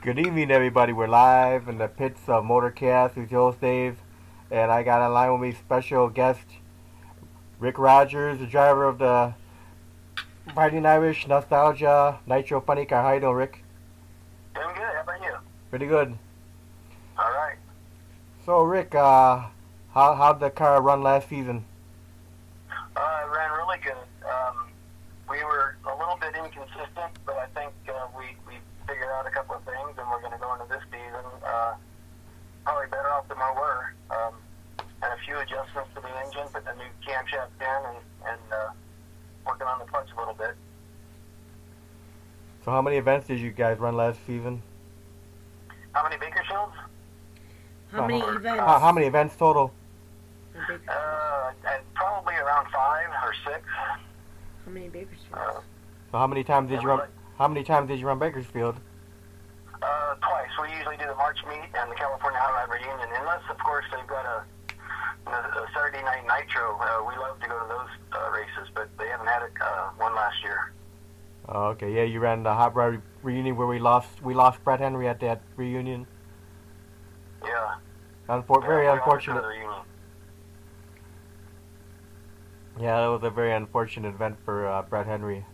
Good evening, everybody. We're live in the pits of Motorcast with your host Dave, and I got online with me special guest Rick Rodgers, the driver of the Fighting Irish Nostalgia Nitro Funny Car. How you doing, Rick? Doing good. How about you? Pretty good. All right. So, Rick, how'd the car run last season? It ran really good. We were a little bit inconsistent, but I think we figured out a couple of things, and we're going to go into this season probably better off than we were. And a few adjustments to the engine, putting a new camshaft in, and working on the clutch a little bit. So, how many events did you guys run last season? How many Bakersfields? How many events? How many events total? And probably around 5 or 6. How many Bakersfields? So, how many times did you run? How many times did you run Bakersfield? Twice. We usually do the March meet and the California Highlight Reunion. Unless, of course, they've got a Saturday Night Nitro. We love to go to those races, but they haven't had one last year. Oh, okay, yeah, you ran the Hot Rod reunion where we lost Brett Henry at that reunion. Yeah. Very unfortunate. Reunion. Yeah, that was a very unfortunate event for Brett Henry.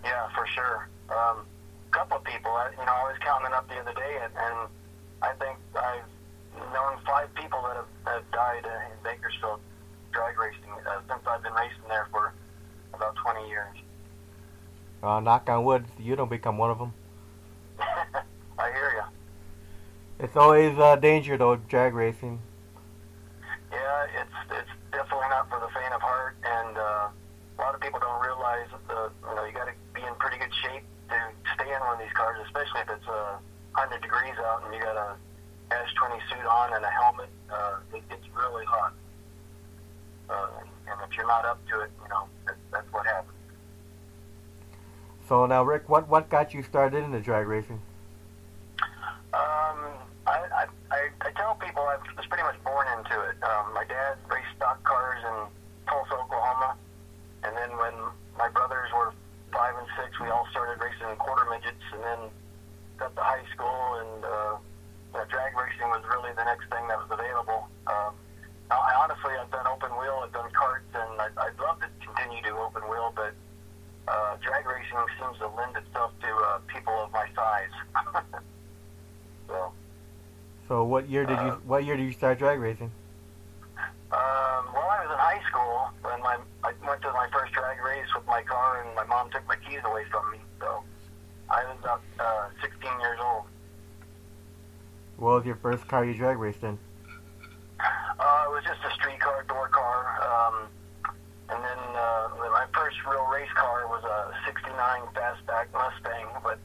Yeah, for sure. A couple of people, I was counting up the other day, and I think I've known 5 people that have died in Bakersfield drag racing since I've been racing there for about 20 years. Knock on wood, you don't become one of them. I hear you. It's always danger, though, drag racing. Yeah, it's definitely not for the faint of heart, and a lot of people don't realize that you got to be in pretty good shape to stay in one of these cars, especially if it's 100 degrees out and you got a Ash 20 suit on and a helmet. It gets really hot, and if you're not up to it, that's what happens. So now, Rick, what got you started into drag racing? I tell people I was pretty much born into it. My dad raced stock cars in Tulsa, Oklahoma, and then when my brothers were 5 and 6, we all started racing in quarter midgets, and then got to high school, and drag racing was really the next thing that was available. I've done open wheel, I've done karts, and I'd love to continue to open wheel, but drag racing seems to lend itself to people of my size. So what year did you start drag racing? Well, I was in high school when I went to my first drag race with my car, and my mom took my keys away from me. So I was about 16 years old. What was your first car you drag raced in? It was just a street car, door car, and then my first real race car was a '69 fastback Mustang, but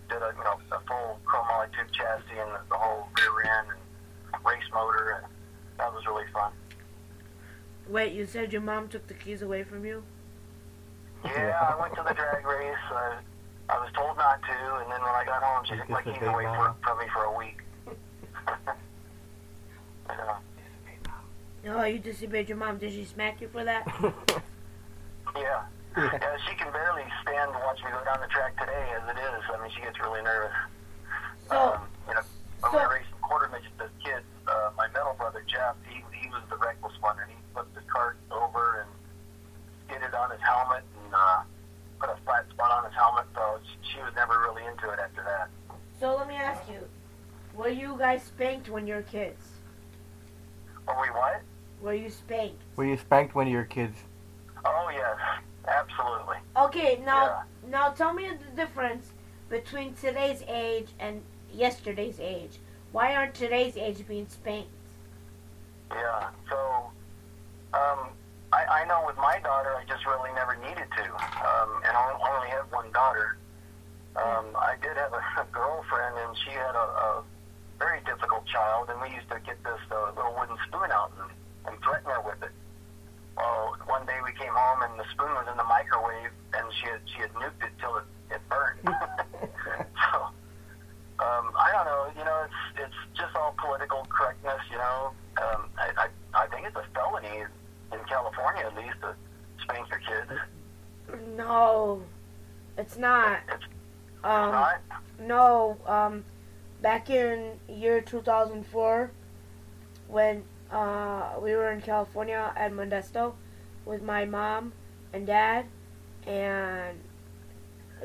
did a full chromoly tube chassis and the whole rear end and race motor, and that was really fun. Wait, you said your mom took the keys away from you? Yeah, I went to the drag race. I was told not to, and then when I got home, she took my keys away from me for a week. Oh, you disobeyed your mom. Did she smack you for that? Yeah. Yeah, she can barely stand to watch me go down the track today as it is. I mean, she gets really nervous. So, when we were racing quarter midgets as kids, my middle brother, Jeff, he was the reckless one, and he flipped the cart over and skidded on his helmet and put a flat spot on his helmet, so she was never really into it after that. So let me ask you, were you guys spanked when you were kids? Were we what? Were you spanked? Were you spanked when you were kids? Oh, yes. Absolutely. Okay, now tell me the difference between today's age and yesterday's age. Why aren't today's age being spanked? Yeah, so I know with my daughter, I just really never needed to, and I only have one daughter. I did have a girlfriend, and she had a very difficult child, and we used to get this little wooden spoon out and threaten her with it. Well, one day we came home and the spoon was in the microwave, and she had nuked it till it burned. So I don't know. It's just all political correctness. I think it's a felony in California, at least, to spank your kids. No, it's not. Not? No. Back in year 2004, when we were in California at Modesto with my mom and dad, and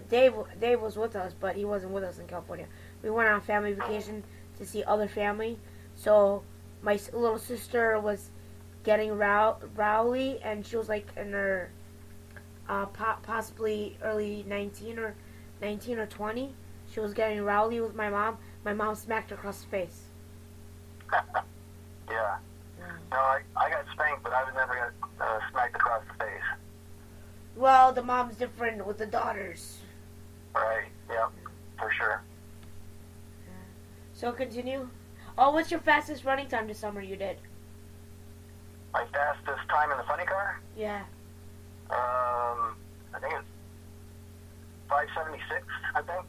Dave was with us, but he wasn't with us in California. We went on family vacation to see other family. So my little sister was getting rowdy, and she was like in her possibly early 19 or 20. She was getting rowdy with my mom. My mom smacked her across the face. Yeah. No, I got spanked, but I was never got smacked across the face. Well, the mom's different with the daughters. Right, yep, for sure. So continue. Oh, what's your fastest running time this summer you did? My fastest time in the funny car? Yeah. I think it's 576, I think.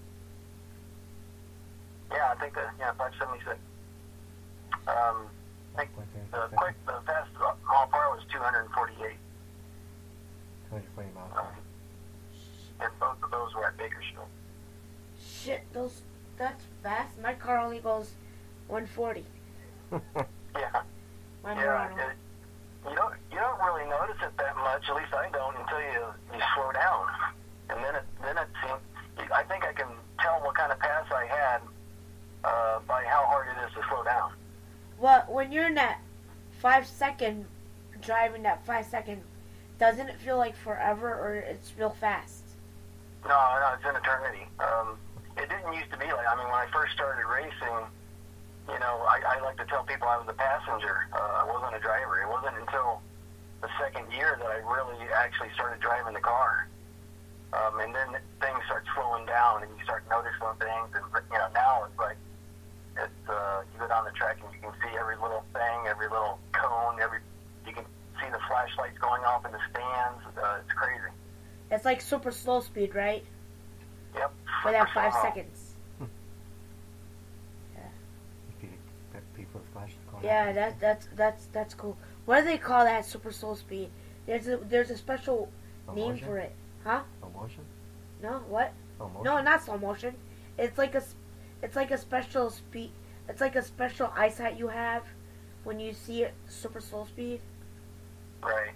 Yeah, I think 576. I think the fastest mile per hour was 248. 240 miles per hour. And both of those were at Bakersfield. Shit, that's fast. My car only goes 140. Yeah. You don't really notice it that much. At least I don't until you slow down, and then it seems. I think I can tell what kind of pass I had by how hard it is to slow down. Well, when you're in that 5 second driving, that 5 second, doesn't it feel like forever, or it's real fast? No, it's an eternity. It didn't used to be like. I mean, when I first started racing, I like to tell people I was a passenger. I wasn't a driver. It wasn't until the second year that I really actually started driving the car. And then things start slowing down, and you start noticing things. And now it's like you go down the track and you can see every little thing, every little cone, you can see the flashlights going off in the stands. It's crazy. It's like super slow speed, right? Yep. For that 5 seconds. Yeah, that's cool. What do they call that super slow speed? There's a special name for it, huh? Slow motion? No, what? Slow motion? No, not slow motion. It's like a special speed. It's like a special eyesight you have when you see it super slow speed. Right.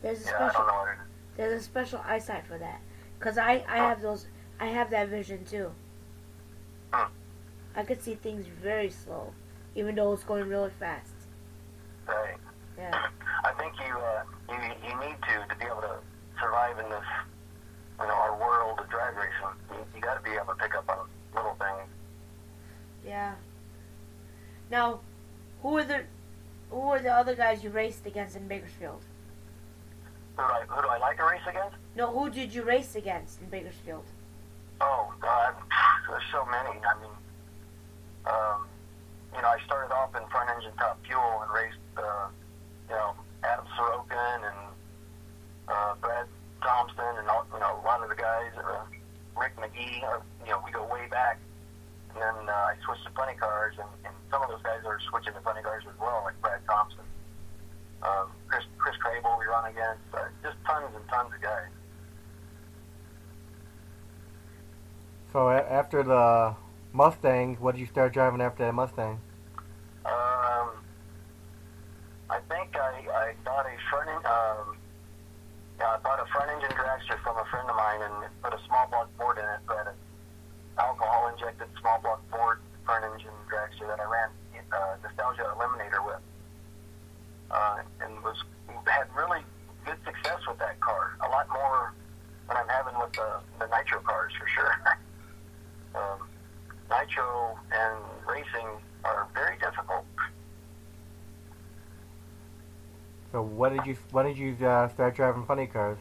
There's a I don't know what it is. There's a special eyesight for that. Cause I have those. I have that vision too. I could see things very slow, even though it's going really fast. Right. Yeah. I think you need to be able to survive in this, our world of drag racing. You got to be able to pick up on little things. Yeah. Now, who are the other guys you raced against in Bakersfield? Who do I like to race against? No, who did you race against in Bakersfield? Oh God, there's so many. I mean, I started off in front engine top fuel and raced, Adam Sorokin and Brad Thompson and a lot of the guys, Rick McGee. We go way back. And then I switched to funny cars, and some of those guys are switching to funny cars as well, like Brad Thompson, Chris Crable. We run against just tons and tons of guys. So after the Mustang, what did you start driving after that Mustang? I think I bought a front engine dragster from a friend of mine and put a small block Ford in it. But an alcohol injected small block Ford front engine dragster that I ran Nostalgia Eliminator with, and had really good success with that car. A lot more than I'm having with the Nitro cars for sure. Nitro and racing are very difficult. So when did you start driving funny cars?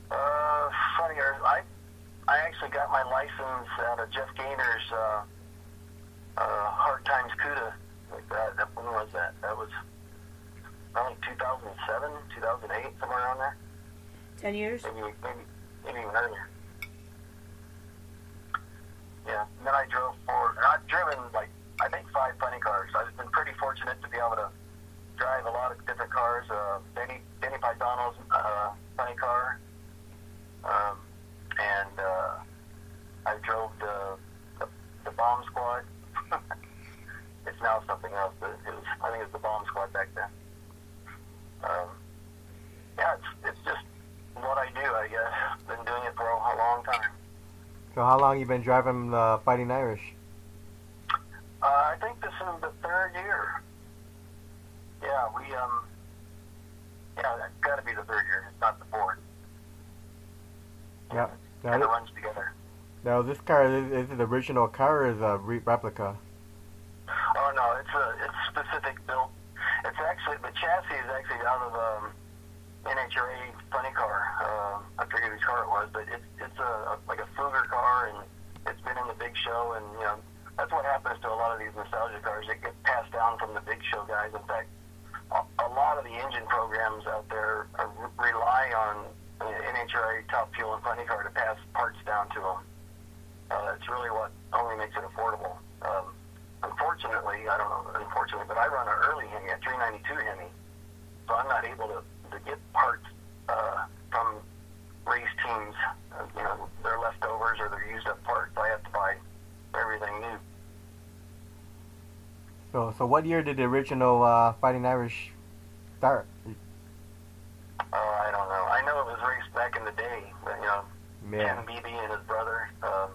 Funny cars. I actually got my license out of Jeff Gaynor's Hard Times CUDA. When was that? That was like 2007, 2008, somewhere around there. 10 years? Maybe even earlier. Yeah, and then I've driven I think 5 funny cars. I've been pretty fortunate to be able to drive a lot of different cars. Danny Paisano's funny car, and So how long you been driving the Fighting Irish? I think this is the third year. Yeah, yeah, that's got to be the third year. It's not the fourth. Yep. Kind of runs together. Now this car is it the original car or is a replica? Oh no, it's specific built. It's actually the chassis is actually out of NHRA funny car. I forget whose car it was, but it's like a Fluger car, and it's been in the big show, and you know that's what happens to a lot of these nostalgia cars. They get passed down from the big show guys. In fact, a lot of the engine programs out there rely on NHRA Top Fuel and Funny Car to pass parts down to them. It's really what only makes it affordable. Unfortunately, I don't know, unfortunately, but I run an early Hemi, a 392 Hemi, so I'm not able to get parts from race teams. You know, their leftovers or their used up parts. I have to buy everything new. So what year did the original Fighting Irish start? I don't know. I know it was raced back in the day, but you know, Yeah. Tim Beebe and his brother. I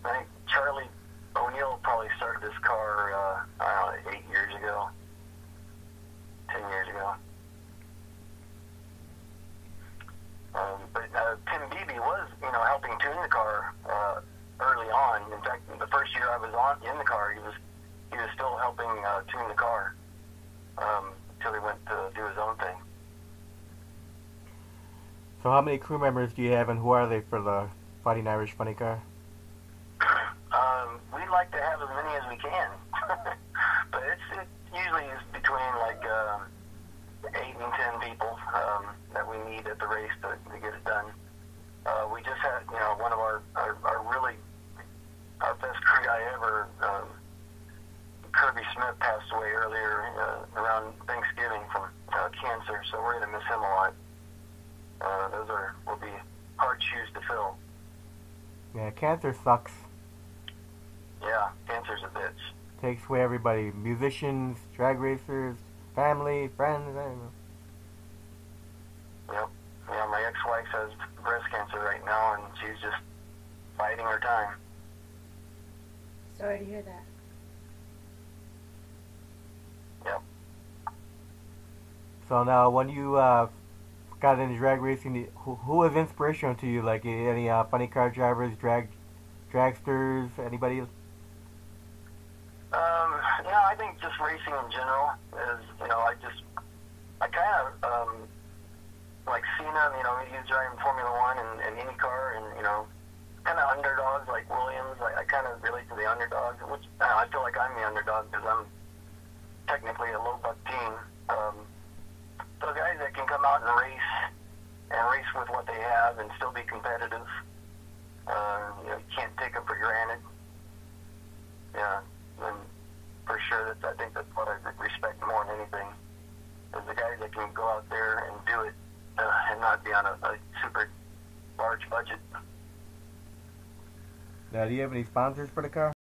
think Charlie O'Neill probably started this car, I don't know, 8 years ago, 10 years ago. But Tim Beebe was, you know, helping tune the car early on. In fact, the first year I was in the car, he was still helping tune the car until he went to do his own thing. So how many crew members do you have, and who are they for the Fighting Irish funny car? We'd like to have as many as we can, but it usually is between like 8 and 10 people that we need at the race to get it done. We just had, you know, one of our best crew guy ever, Kirby Smith, passed away earlier around Thanksgiving from cancer, so we're going to miss him a lot. Those will be hard shoes to fill. Yeah, cancer sucks. Yeah, cancer's a bitch. Takes away everybody. Musicians, drag racers, family, friends, I don't know. Yep. Yeah, my ex-wife has breast cancer right now, and she's just biding her time. Sorry to hear that. Yep. So now, when you got into drag racing, who was inspirational to you? Like any funny car drivers, dragsters, anybody? Yeah, I think just racing in general is, you know, I kind of like Cena, you know, he's driving Formula One and IndyCar, and you know, kind of underdogs like Williams. I kind of relate to the underdogs, which I feel like I'm the underdog because I'm technically a low buck team. So guys that can come out and race with what they have and still be competitive. You know, you can't take them for granted. Yeah, and for sure, I think that's what I respect more than anything, is the guys that can go out there and do it and not be on a super large budget. Now, do you have any sponsors for the car?